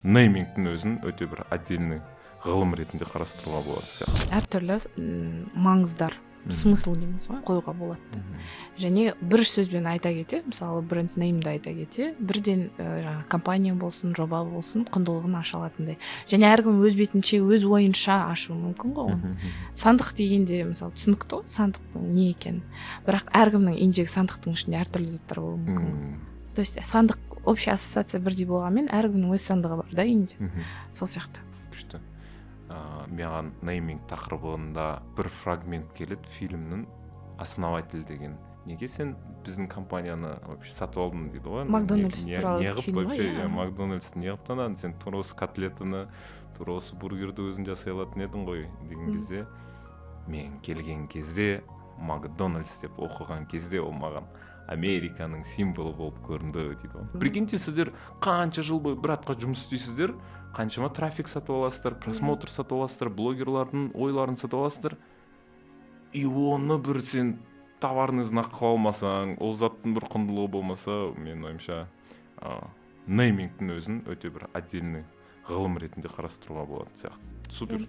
неймингтің өзін өте бір отдельный ғылым ретінде қарастыруға болады сияқты. Әртүрлі маңыздар, смысл дейміз ғой, қоюға болады. Және бір сөзбен айта кете, мысалы бренд неймді айта кете, бірден компания болсын, жоба болсын, құндылығын аша алатындай. Және әркім өз бетінше, өз ойынша ашу мүмкін ғой. Сандық дегенде, мысалы, түсінікті ғой, сандықтың не екенін. Бірақ әркімнің үйіндегі сандықтың ішінде әртүрлі заттар болуы мүмкін. То есть сандық общая ассоциация бірдей болғанмен, әркімнің өз сандығы бар да үйінде. Сол сияқты. Күшті. Маған нейминг тақырыбында бір фрагмент келеді фильмнің «Основатель» деген. Неге сен біздің компанияны вообще сатып алдың дейді ғой? Макдональдс туралы фильм ғой. Макдональдсты неғып танадың? Сен тура осы котлетаны, тура осы бургерді өзің жасай алатын едің ғой деген кезде, мен келген кезде Макдональдс деп оқыған кезде ол маған Американың символы болып көрінді дейді ғой. Прикиньте, сіздер қанша жыл бойы бір атқа жұмыс істейсіздер, қаншама трафик сатып аласыздар, просмотр сатып аласыздар, блогерлардың ойларын сатып аласыздар. И оны бір сен товарный знак қыла алмасаң, ол заттың бір құндылығы болмаса, мен ойымша неймингтің өзін өте бір отдельный ғылым ретінде қарастыруға болады сияқты. Супер.